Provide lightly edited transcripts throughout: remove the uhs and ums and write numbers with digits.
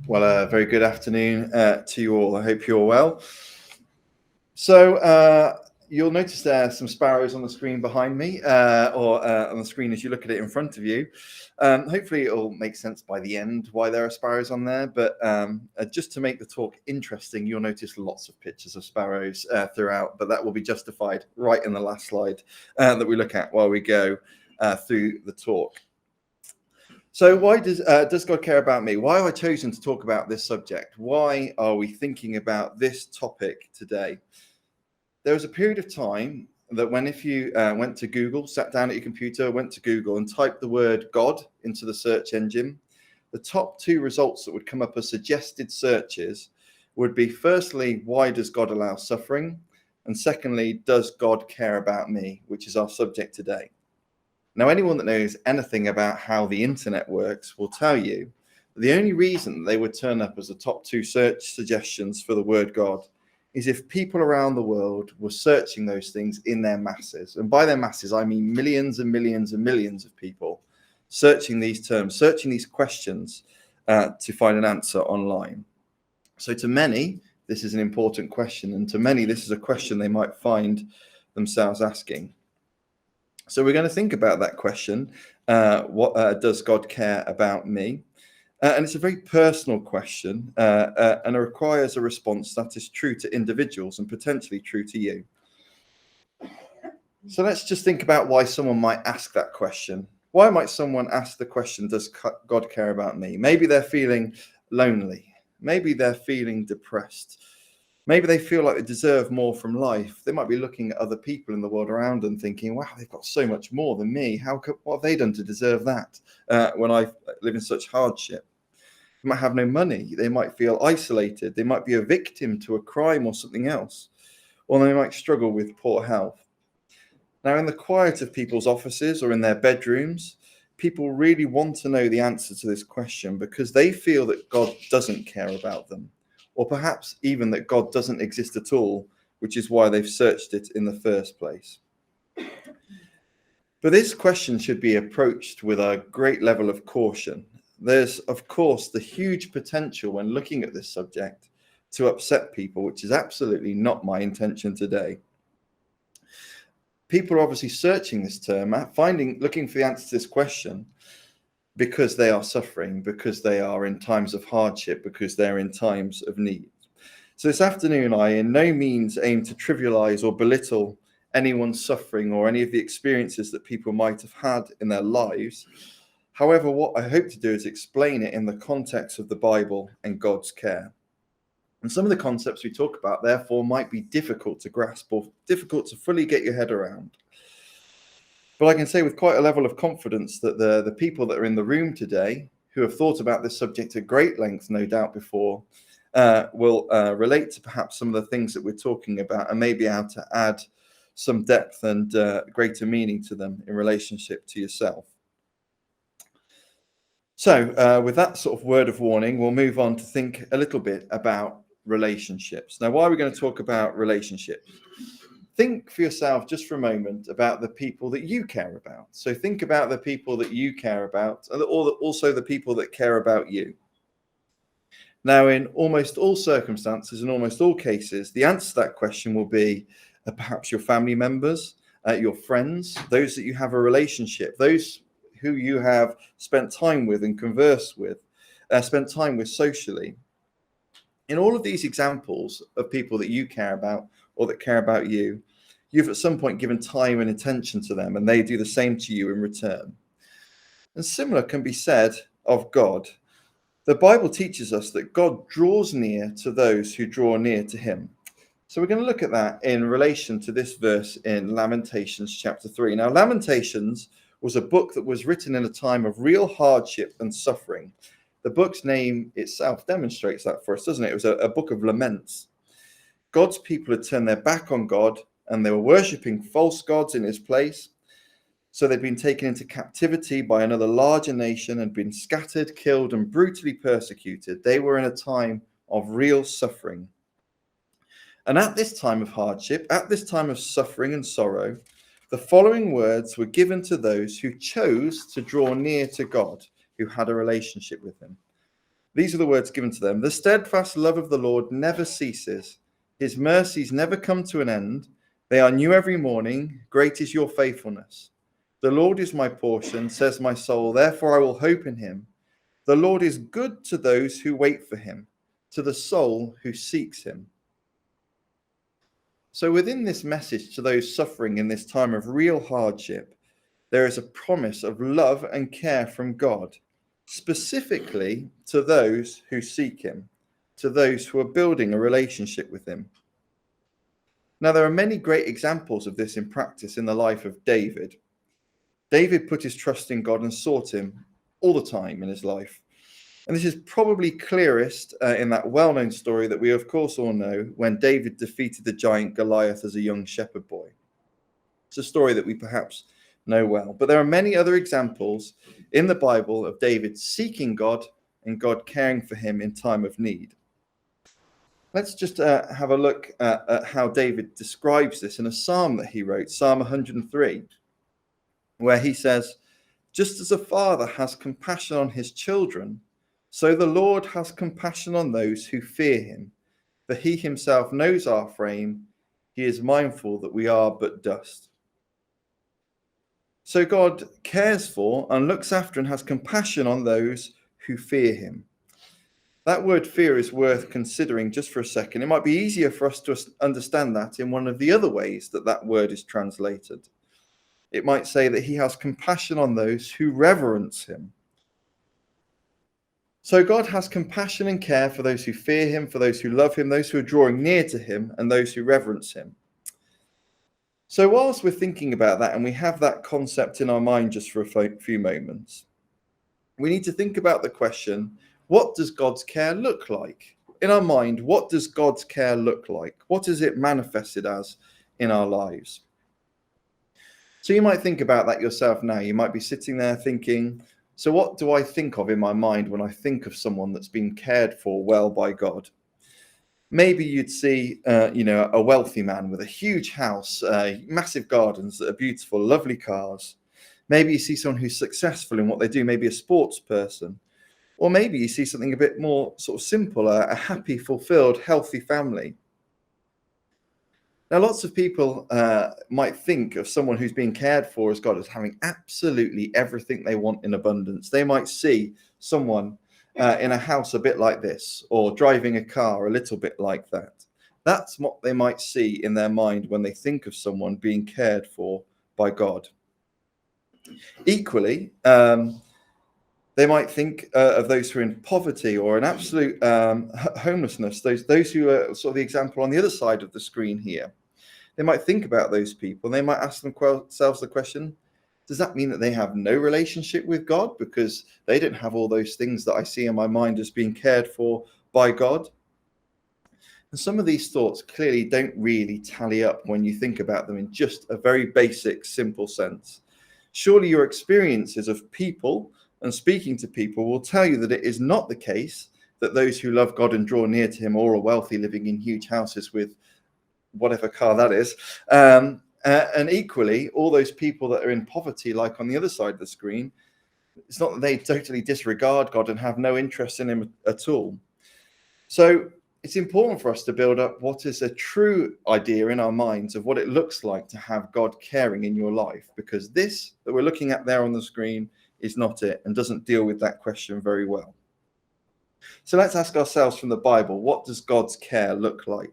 Well, very good afternoon to you all. I hope you're well. So you'll notice there are some sparrows on the screen behind me, or on the screen as you look at it in front of you. Hopefully it'll make sense by the end why there are sparrows on there, but just to make the talk interesting, you'll notice lots of pictures of sparrows throughout, but that will be justified right in the last slide that we look at while we go through the talk. So why does God care about me? Why have I chosen to talk about this subject? Why are we thinking about this topic today? There was a period of time that when if you went to Google, sat down at your computer, went to Google and typed the word God into the search engine, the top two results that would come up as suggested searches would be, firstly, why does God allow suffering? And secondly, does God care about me, which is our subject today. Now, anyone that knows anything about how the internet works will tell you that the only reason they would turn up as the top two search suggestions for the word God is if people around the world were searching those things in their masses. And by their masses, I mean millions and millions and millions of people searching these terms, searching these questions to find an answer online. So to many, this is an important question. And to many, this is a question they might find themselves asking. So we're going to think about that question. What does God care about me? And it's a very personal question and it requires a response that is true to individuals and potentially true to you. So let's just think about why someone might ask that question. Why might someone ask the question, does God care about me? Maybe they're feeling lonely. Maybe they're feeling depressed. Maybe they feel like they deserve more from life. They might be looking at other people in the world around them thinking, wow, they've got so much more than me. What have they done to deserve that when I live in such hardship? They might have no money. They might feel isolated. They might be a victim to a crime or something else. Or they might struggle with poor health. Now, in the quiet of people's offices or in their bedrooms, people really want to know the answer to this question because they feel that God doesn't care about them. Or perhaps even that God doesn't exist at all, which is why they've searched it in the first place. But this question should be approached with a great level of caution. There's, of course, the huge potential when looking at this subject to upset people, which is absolutely not my intention today. People are obviously searching this term, looking for the answer to this question, because they are suffering, because they are in times of hardship, because they're in times of need. So this afternoon, I in no means aim to trivialize or belittle anyone's suffering or any of the experiences that people might have had in their lives. However, what I hope to do is explain it in the context of the Bible and God's care. And some of the concepts we talk about, therefore, might be difficult to grasp or difficult to fully get your head around. But I can say with quite a level of confidence that the people that are in the room today, who have thought about this subject at great length, no doubt before, will relate to perhaps some of the things that we're talking about and may be able to add some depth and greater meaning to them in relationship to yourself. So with that sort of word of warning, we'll move on to think a little bit about relationships. Now, why are we going to talk about relationships? Think for yourself just for a moment about the people that you care about. So think about the people that you care about and also the people that care about you. Now, in almost all circumstances, in almost all cases, the answer to that question will be perhaps your family members, your friends, those that you have a relationship, those who you have spent time with and conversed with, spent time with socially. In all of these examples of people that you care about or that care about you, you've at some point given time and attention to them, and they do the same to you in return. And similar can be said of God. The Bible teaches us that God draws near to those who draw near to him. So we're going to look at that in relation to this verse in Lamentations chapter 3. Now, Lamentations was a book that was written in a time of real hardship and suffering. The book's name itself demonstrates that for us, doesn't it? It was a book of laments. God's people had turned their back on God and they were worshipping false gods in his place. So they'd been taken into captivity by another larger nation and been scattered, killed, and brutally persecuted. They were in a time of real suffering. And at this time of hardship, at this time of suffering and sorrow, the following words were given to those who chose to draw near to God, who had a relationship with him. These are the words given to them. The steadfast love of the Lord never ceases. His mercies never come to an end. They are new every morning. Great is your faithfulness. The Lord is my portion, says my soul. Therefore I will hope in him. The Lord is good to those who wait for him, to the soul who seeks him. So within this message to those suffering in this time of real hardship, there is a promise of love and care from God, specifically to those who seek him, to those who are building a relationship with him. Now, there are many great examples of this in practice in the life of David. David put his trust in God and sought him all the time in his life. And this is probably clearest in that well-known story that we, of course, all know, when David defeated the giant Goliath as a young shepherd boy. It's a story that we perhaps know well. But there are many other examples in the Bible of David seeking God and God caring for him in time of need. Let's just have a look at how David describes this in a psalm that he wrote, Psalm 103, where he says, "Just as a father has compassion on his children, so the Lord has compassion on those who fear him. For he himself knows our frame. He is mindful that we are but dust." So God cares for and looks after and has compassion on those who fear him. That word fear is worth considering just for a second. It might be easier for us to understand that in one of the other ways that that word is translated. It might say that he has compassion on those who reverence him. So God has compassion and care for those who fear him, for those who love him, those who are drawing near to him, and those who reverence him. So whilst we're thinking about that and we have that concept in our mind just for a few moments, we need to think about the question, what does God's care look like? In our mind, what does God's care look like? What is it manifested as in our lives? So you might think about that yourself now. You might be sitting there thinking, so what do I think of in my mind when I think of someone that's been cared for well by God? Maybe you'd see, a wealthy man with a huge house, massive gardens that are beautiful, lovely cars. Maybe you see someone who's successful in what they do, maybe a sports person. Or maybe you see something a bit more sort of simple, a happy, fulfilled, healthy family. Now, lots of people might think of someone who's being cared for as God as having absolutely everything they want in abundance. They might see someone in a house a bit like this, or driving a car a little bit like that. That's what they might see in their mind when they think of someone being cared for by God. Equally, they might think of those who are in poverty or in absolute homelessness, those who are sort of the example on the other side of the screen here. They might think about those people and they might ask themselves the question, does that mean that they have no relationship with God because they don't have all those things that I see in my mind as being cared for by God? And some of these thoughts clearly don't really tally up when you think about them in just a very basic, simple sense. Surely your experiences of people and speaking to people will tell you that it is not the case that those who love God and draw near to him all are wealthy, living in huge houses with whatever car that is. And equally, all those people that are in poverty, like on the other side of the screen, it's not that they totally disregard God and have no interest in him at all. So it's important for us to build up what is a true idea in our minds of what it looks like to have God caring in your life, because this that we're looking at there on the screen is not it and doesn't deal with that question very well. So let's ask ourselves from the Bible, what does God's care look like?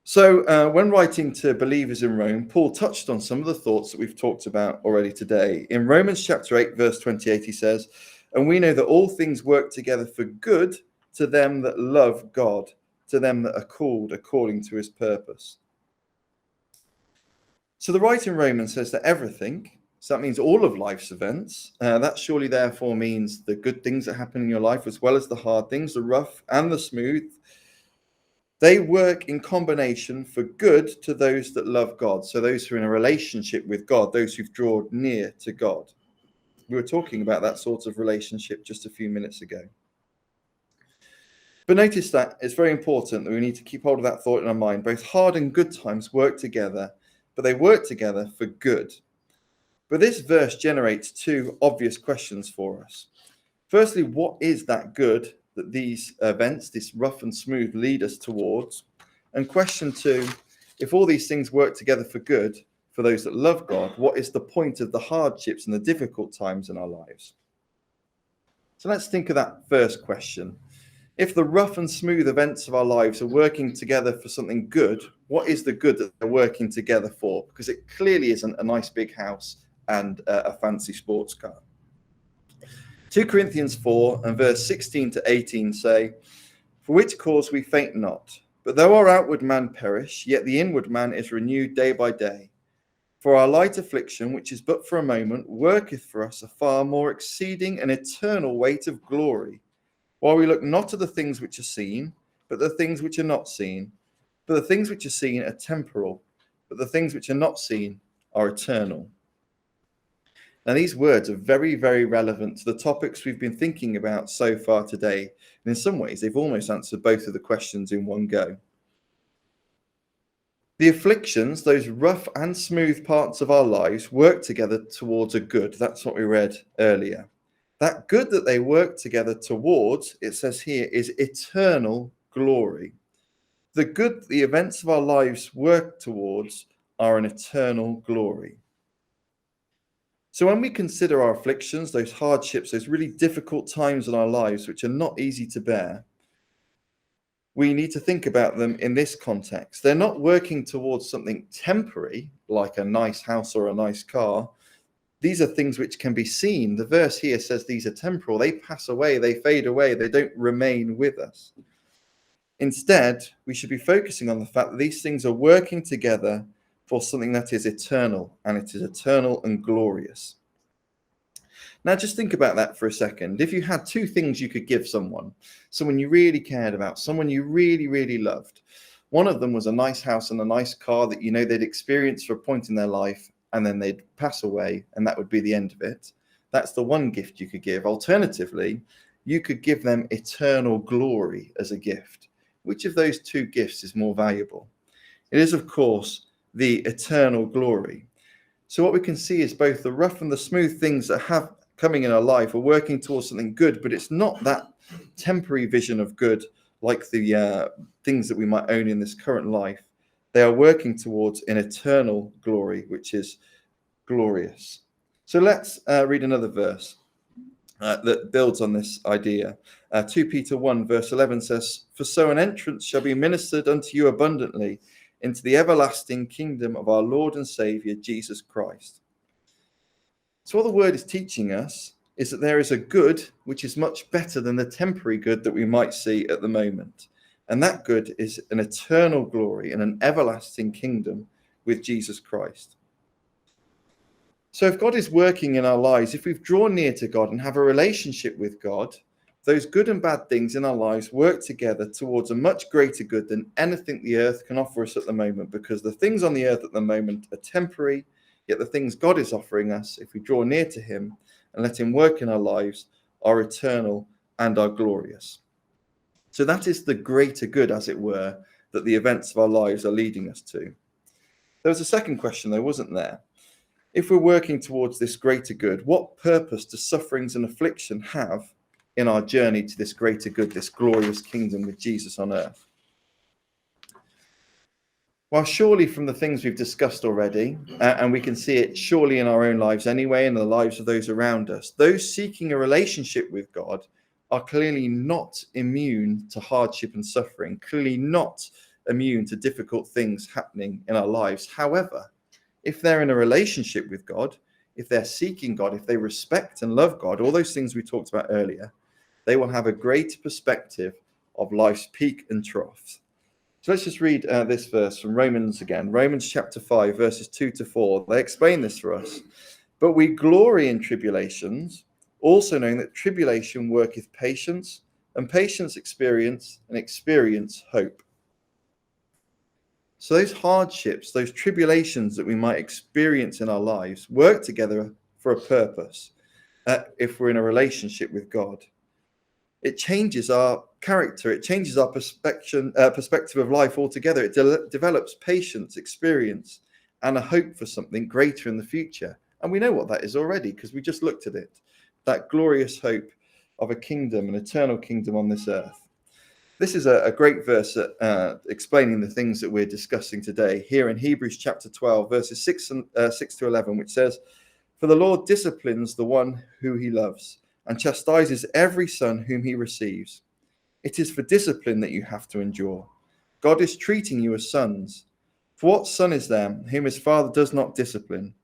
So when writing to believers in Rome, Paul touched on some of the thoughts that we've talked about already today. In Romans chapter 8, verse 28, he says, "And we know that all things work together for good to them that love God, to them that are called according to his purpose." So the writer in Romans says that everything, so that means all of life's events, that surely therefore means the good things that happen in your life as well as the hard things, the rough and the smooth, they work in combination for good to those that love God. So those who are in a relationship with God, those who've drawn near to God. We were talking about that sort of relationship just a few minutes ago. But notice that it's very important that we need to keep hold of that thought in our mind. Both hard and good times work together, but they work together for good. But this verse generates two obvious questions for us. Firstly, what is that good that these events, this rough and smooth, lead us towards? And question two, if all these things work together for good for those that love God, what is the point of the hardships and the difficult times in our lives? So let's think of that first question. If the rough and smooth events of our lives are working together for something good, what is the good that they're working together for? Because it clearly isn't a nice big house and a fancy sports car. 2 Corinthians 4 and verse 16 to 18 say, "For which cause we faint not, but though our outward man perish, yet the inward man is renewed day by day. For our light affliction, which is but for a moment, worketh for us a far more exceeding and eternal weight of glory, while we look not at the things which are seen, but the things which are not seen. For the things which are seen are temporal, but the things which are not seen are eternal." Now, these words are very, very relevant to the topics we've been thinking about so far today. And in some ways, they've almost answered both of the questions in one go. The afflictions, those rough and smooth parts of our lives, work together towards a good. That's what we read earlier. That good that they work together towards, it says here, is eternal glory. The good the events of our lives work towards are an eternal glory. So when we consider our afflictions, those hardships, those really difficult times in our lives, which are not easy to bear, we need to think about them in this context. They're not working towards something temporary, like a nice house or a nice car. These are things which can be seen. The verse here says these are temporal. They pass away, they fade away, they don't remain with us. Instead, we should be focusing on the fact that these things are working together for something that is eternal, and it is eternal and glorious. Now, just think about that for a second. If you had two things you could give someone you really cared about, someone you really, really loved, one of them was a nice house and a nice car that you know they'd experience for a point in their life, and then they'd pass away, and that would be the end of it. That's the one gift you could give. Alternatively, you could give them eternal glory as a gift. Which of those two gifts is more valuable? It is, of course, the eternal glory. So what we can see is both the rough and the smooth things that have coming in our life are working towards something good, but it's not that temporary vision of good like the things that we might own in this current life. They are working towards an eternal glory, which is glorious. So let's read another verse that builds on this idea. 2 Peter 1 verse 11 says, "For so an entrance shall be ministered unto you abundantly into the everlasting kingdom of our Lord and Saviour, Jesus Christ." So what the word is teaching us is that there is a good which is much better than the temporary good that we might see at the moment. And that good is an eternal glory and an everlasting kingdom with Jesus Christ. So if God is working in our lives, if we've drawn near to God and have a relationship with God, those good and bad things in our lives work together towards a much greater good than anything the earth can offer us at the moment, because the things on the earth at the moment are temporary, yet the things God is offering us, if we draw near to him and let him work in our lives, are eternal and are glorious. So that is the greater good, as it were, that the events of our lives are leading us to. There was a second question, though, wasn't there? If we're working towards this greater good, what purpose do sufferings and affliction have in our journey to this greater good, this glorious kingdom with Jesus on earth? Well, surely from the things we've discussed already, and we can see it surely in our own lives anyway, and the lives of those around us, those seeking a relationship with God are clearly not immune to hardship and suffering, clearly not immune to difficult things happening in our lives. However, if they're in a relationship with God, if they're seeking God, if they respect and love God, all those things we talked about earlier, they will have a greater perspective of life's peak and troughs. So let's just read this verse from Romans again. Romans chapter 5, verses 2 to 4. They explain this for us. "But we glory in tribulations, also knowing that tribulation worketh patience, and patience experience, and experience hope." So those hardships, those tribulations that we might experience in our lives work together for a purpose if we're in a relationship with God. It changes our character. It changes our perspective of life altogether. It develops patience, experience, and a hope for something greater in the future. And we know what that is already because we just looked at it. That glorious hope of a kingdom, an eternal kingdom on this earth. This is a great verse explaining the things that we're discussing today here in Hebrews chapter 12, verses 6 to 11, which says, "For the Lord disciplines the one who he loves and chastises every son whom he receives. It is for discipline that you have to endure. God is treating you as sons. For what son is there whom his father does not discipline?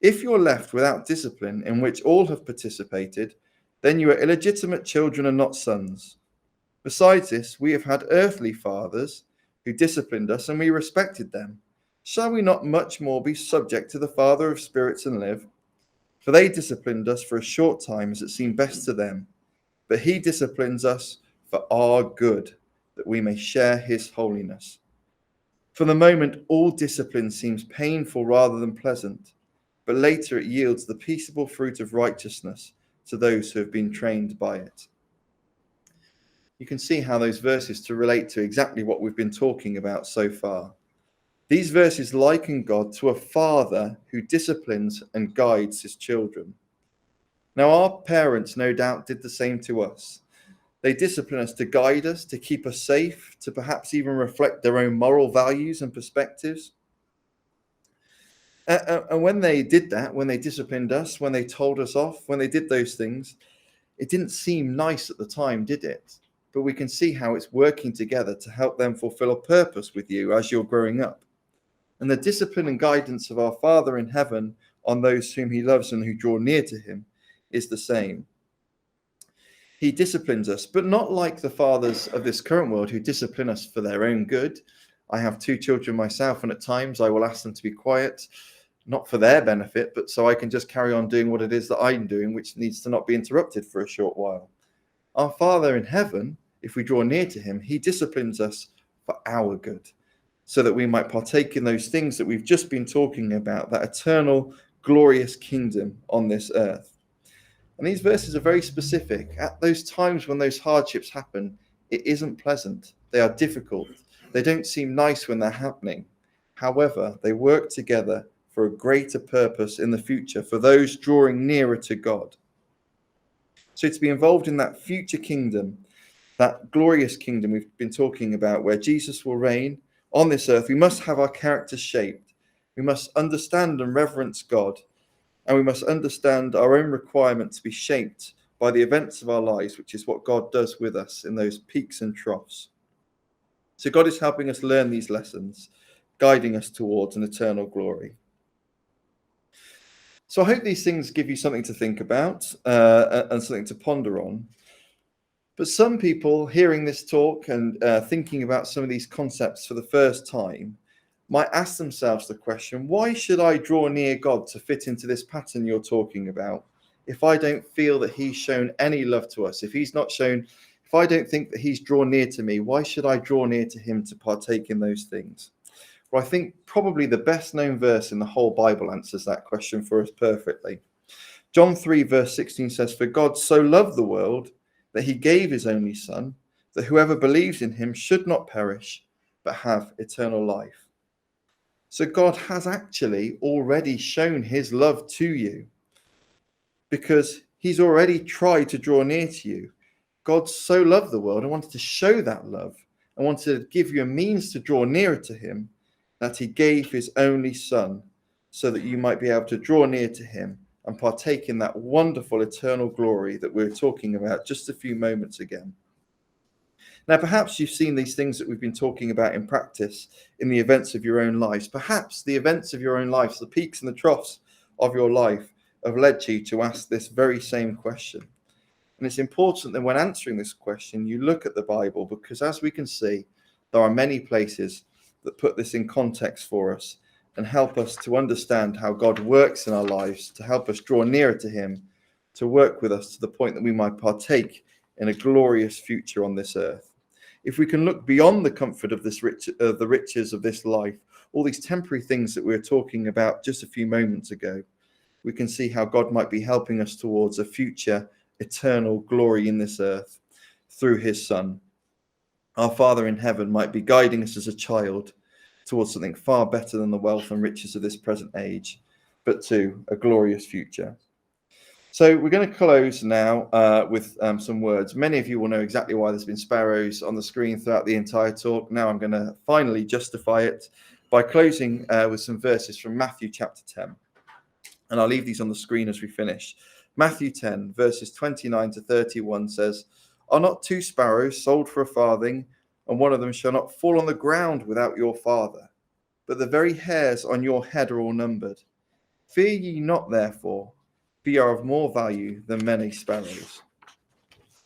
If you're left without discipline in which all have participated, then you are illegitimate children and not sons. Besides this, we have had earthly fathers who disciplined us, and we respected them. Shall we not much more be subject to the Father of spirits and live? For they disciplined us for a short time as it seemed best to them, but he disciplines us for our good, that we may share his holiness. For the moment, all discipline seems painful rather than pleasant, but later it yields the peaceable fruit of righteousness to those who have been trained by it." You can see how those verses to relate to exactly what we've been talking about so far. These verses liken God to a father who disciplines and guides his children. Now, our parents no doubt did the same to us. They discipline us to guide us, to keep us safe, to perhaps even reflect their own moral values and perspectives. And when they did that, when they disciplined us, when they told us off, when they did those things, it didn't seem nice at the time, did it? But we can see how it's working together to help them fulfill a purpose with you as you're growing up. And the discipline and guidance of our Father in heaven on those whom he loves and who draw near to him is the same. He disciplines us, but not like the fathers of this current world who discipline us for their own good. I have 2 children myself, and at times I will ask them to be quiet, not for their benefit, but so I can just carry on doing what it is that I'm doing, which needs to not be interrupted for a short while. Our Father in heaven, if we draw near to him, he disciplines us for our good, so that we might partake in those things that we've just been talking about, that eternal, glorious kingdom on this earth. And these verses are very specific. At those times when those hardships happen, it isn't pleasant. They are difficult. They don't seem nice when they're happening. However, they work together for a greater purpose in the future for those drawing nearer to God. So to be involved in that future kingdom, that glorious kingdom we've been talking about, where Jesus will reign on this earth, we must have our character shaped. We must understand and reverence God, and we must understand our own requirement to be shaped by the events of our lives, which is what God does with us in those peaks and troughs. So God is helping us learn these lessons, guiding us towards an eternal glory. So I hope these things give you something to think about and something to ponder on. But some people hearing this talk and thinking about some of these concepts for the first time might ask themselves the question, why should I draw near God to fit into this pattern you're talking about if I don't feel that he's shown any love to us? If I don't think that he's drawn near to me, why should I draw near to him to partake in those things? Well, I think probably the best known verse in the whole Bible answers that question for us perfectly. John 3 verse 16 says, "For God so loved the world that he gave his only son, that whoever believes in him should not perish, but have eternal life." So God has actually already shown his love to you, because he's already tried to draw near to you. God so loved the world and wanted to show that love and wanted to give you a means to draw nearer to him, that he gave his only son so that you might be able to draw near to him and partake in that wonderful eternal glory that we were talking about just a few moments ago. Now, perhaps you've seen these things that we've been talking about in practice in the events of your own lives. Perhaps the events of your own lives, the peaks and the troughs of your life, have led you to ask this very same question. And it's important that when answering this question, you look at the Bible, because as we can see, there are many places that put this in context for us and help us to understand how God works in our lives, to help us draw nearer to him, to work with us to the point that we might partake in a glorious future on this earth. If we can look beyond the comfort of the riches of this life, all these temporary things that we were talking about just a few moments ago, we can see how God might be helping us towards a future eternal glory in this earth through his Son. Our Father in heaven might be guiding us as a child towards something far better than the wealth and riches of this present age, but to a glorious future. So we're going to close now with some words. Many of you will know exactly why there's been sparrows on the screen throughout the entire talk. Now I'm going to finally justify it by closing with some verses from Matthew chapter 10. And I'll leave these on the screen as we finish. Matthew 10, verses 29 to 31 says, "Are not 2 sparrows sold for a farthing, and one of them shall not fall on the ground without your Father? But the very hairs on your head are all numbered. Fear ye not, therefore, for ye are of more value than many sparrows."